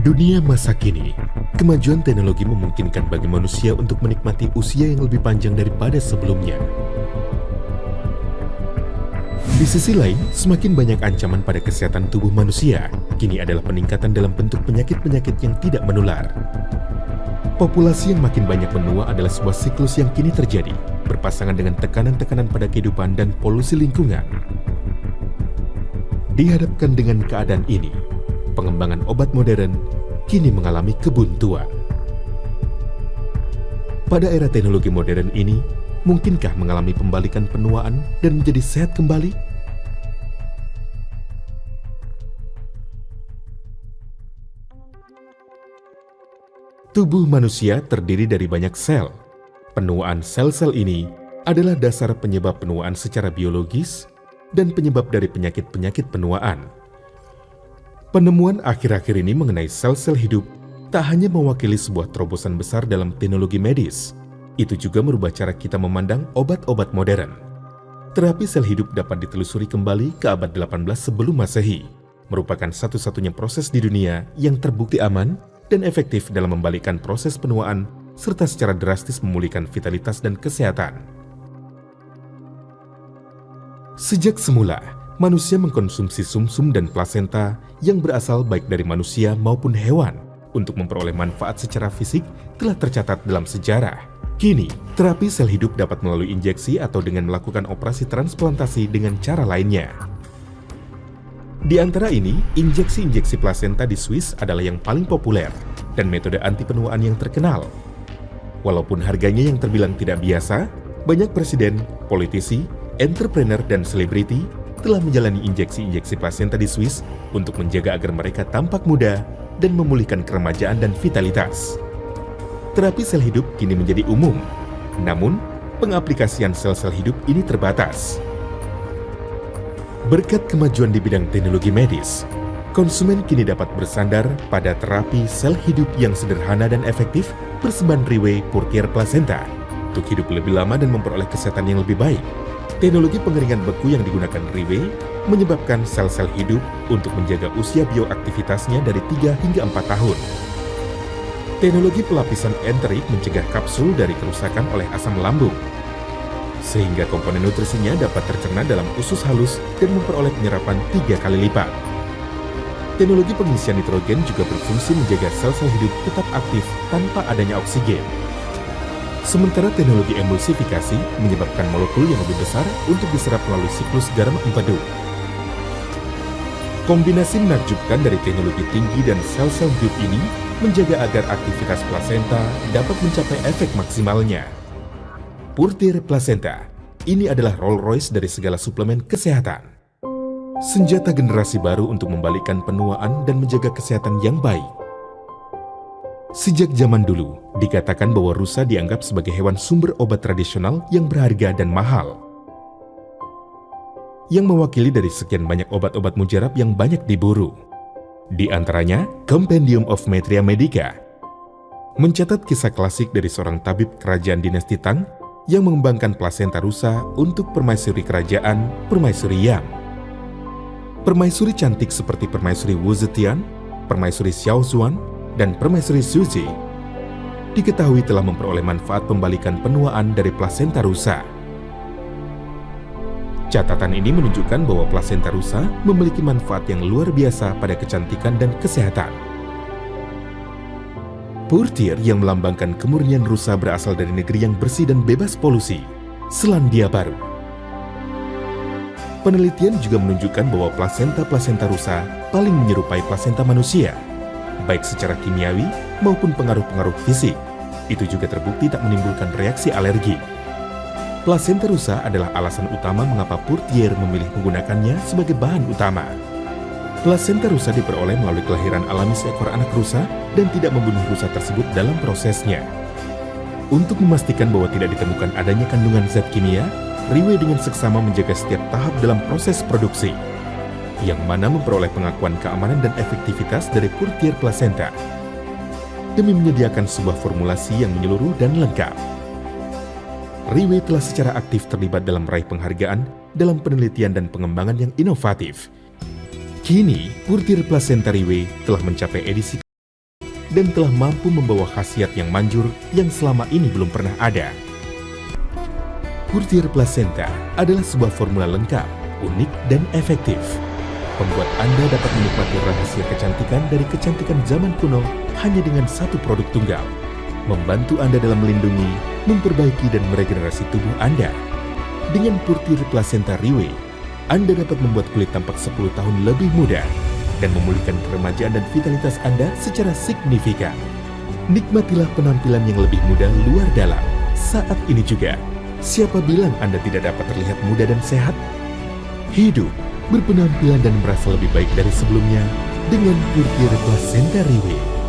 Dunia masa kini, kemajuan teknologi memungkinkan bagi manusia untuk menikmati usia yang lebih panjang daripada sebelumnya. Di sisi lain, semakin banyak ancaman pada kesehatan tubuh manusia, kini adalah peningkatan dalam bentuk penyakit-penyakit yang tidak menular. Populasi yang makin banyak menua adalah sebuah siklus yang kini terjadi, berpasangan dengan tekanan-tekanan pada kehidupan dan polusi lingkungan. Dihadapkan dengan keadaan ini, pengembangan obat modern kini mengalami kebuntuan. Pada era teknologi modern ini, mungkinkah mengalami pembalikan penuaan dan menjadi sehat kembali? Tubuh manusia terdiri dari banyak sel. Penuaan sel-sel ini adalah dasar penyebab penuaan secara biologis dan penyebab dari penyakit-penyakit penuaan. Penemuan akhir-akhir ini mengenai sel-sel hidup tak hanya mewakili sebuah terobosan besar dalam teknologi medis, itu juga merubah cara kita memandang obat-obat modern. Terapi sel hidup dapat ditelusuri kembali ke abad 18 sebelum Masehi, merupakan satu-satunya proses di dunia yang terbukti aman dan efektif dalam membalikkan proses penuaan serta secara drastis memulihkan vitalitas dan kesehatan. Sejak semula, manusia mengkonsumsi sumsum dan plasenta yang berasal baik dari manusia maupun hewan untuk memperoleh manfaat secara fisik telah tercatat dalam sejarah. Kini, terapi sel hidup dapat melalui injeksi atau dengan melakukan operasi transplantasi dengan cara lainnya. Di antara ini, injeksi-injeksi plasenta di Swiss adalah yang paling populer dan metode anti penuaan yang terkenal. Walaupun harganya yang terbilang tidak biasa, banyak presiden, politisi, entrepreneur, dan selebriti telah menjalani injeksi-injeksi plasenta di Swiss untuk menjaga agar mereka tampak muda dan memulihkan keremajaan dan vitalitas. Terapi sel hidup kini menjadi umum, namun pengaplikasian sel-sel hidup ini terbatas. Berkat kemajuan di bidang teknologi medis, konsumen kini dapat bersandar pada terapi sel hidup yang sederhana dan efektif persembahan Riwe Purtier Placenta untuk hidup lebih lama dan memperoleh kesehatan yang lebih baik. Teknologi pengeringan beku yang digunakan Riwe menyebabkan sel-sel hidup untuk menjaga usia bioaktivitasnya dari 3 hingga 4 tahun. Teknologi pelapisan enterik mencegah kapsul dari kerusakan oleh asam lambung, sehingga komponen nutrisinya dapat tercerna dalam usus halus dan memperoleh penyerapan 3 kali lipat. Teknologi pengisian nitrogen juga berfungsi menjaga sel-sel hidup tetap aktif tanpa adanya oksigen. Sementara teknologi emulsifikasi menyebabkan molekul yang lebih besar untuk diserap melalui siklus garam empedu. Kombinasi menakjubkan dari teknologi tinggi dan sel-sel hidup ini menjaga agar aktivitas plasenta dapat mencapai efek maksimalnya. Purtier Placenta, ini adalah Rolls Royce dari segala suplemen kesehatan. Senjata generasi baru untuk membalikkan penuaan dan menjaga kesehatan yang baik. Sejak zaman dulu, dikatakan bahwa rusa dianggap sebagai hewan sumber obat tradisional yang berharga dan mahal, yang mewakili dari sekian banyak obat-obat mujarab yang banyak diburu. Di antaranya, Compendium of Maitreya Medica mencatat kisah klasik dari seorang tabib kerajaan dinasti Tang yang mengembangkan plasenta rusa untuk permaisuri kerajaan Permaisuri Yang. Permaisuri cantik seperti Permaisuri Wu Zetian, Permaisuri Xiao Zuan, dan Permaisuri Suji diketahui telah memperoleh manfaat pembalikan penuaan dari plasenta rusa. Catatan ini menunjukkan bahwa plasenta rusa memiliki manfaat yang luar biasa pada kecantikan dan kesehatan. Purtier yang melambangkan kemurnian rusa berasal dari negeri yang bersih dan bebas polusi, Selandia Baru. Penelitian juga menunjukkan bahwa plasenta rusa paling menyerupai plasenta manusia, baik secara kimiawi maupun pengaruh-pengaruh fisik. Itu juga terbukti tak menimbulkan reaksi alergi. Plasenta rusa adalah alasan utama mengapa Purtier memilih menggunakannya sebagai bahan utama. Plasenta rusa diperoleh melalui kelahiran alami seekor anak rusa dan tidak membunuh rusa tersebut dalam prosesnya. Untuk memastikan bahwa tidak ditemukan adanya kandungan zat kimia, Riwe dengan seksama menjaga setiap tahap dalam proses produksi, yang mana memperoleh pengakuan keamanan dan efektivitas dari Purtier Placenta, demi menyediakan sebuah formulasi yang menyeluruh dan lengkap. Riwe telah secara aktif terlibat dalam meraih penghargaan dalam penelitian dan pengembangan yang inovatif. Kini, Purtier Placenta Riwe telah mencapai edisi dan telah mampu membawa khasiat yang manjur yang selama ini belum pernah ada. Purtir Placenta adalah sebuah formula lengkap, unik, dan efektif. Membuat Anda dapat menikmati rahasia kecantikan dari kecantikan zaman kuno hanya dengan satu produk tunggal. Membantu Anda dalam melindungi, memperbaiki, dan meregenerasi tubuh Anda. Dengan Purtir Placenta Riwe, Anda dapat membuat kulit tampak 10 tahun lebih muda dan memulihkan keremajaan dan vitalitas Anda secara signifikan. Nikmatilah penampilan yang lebih muda luar dalam saat ini juga. Siapa bilang Anda tidak dapat terlihat muda dan sehat? Hidup, berpenampilan dan merasa lebih baik dari sebelumnya dengan Purtir Placenta Riwe.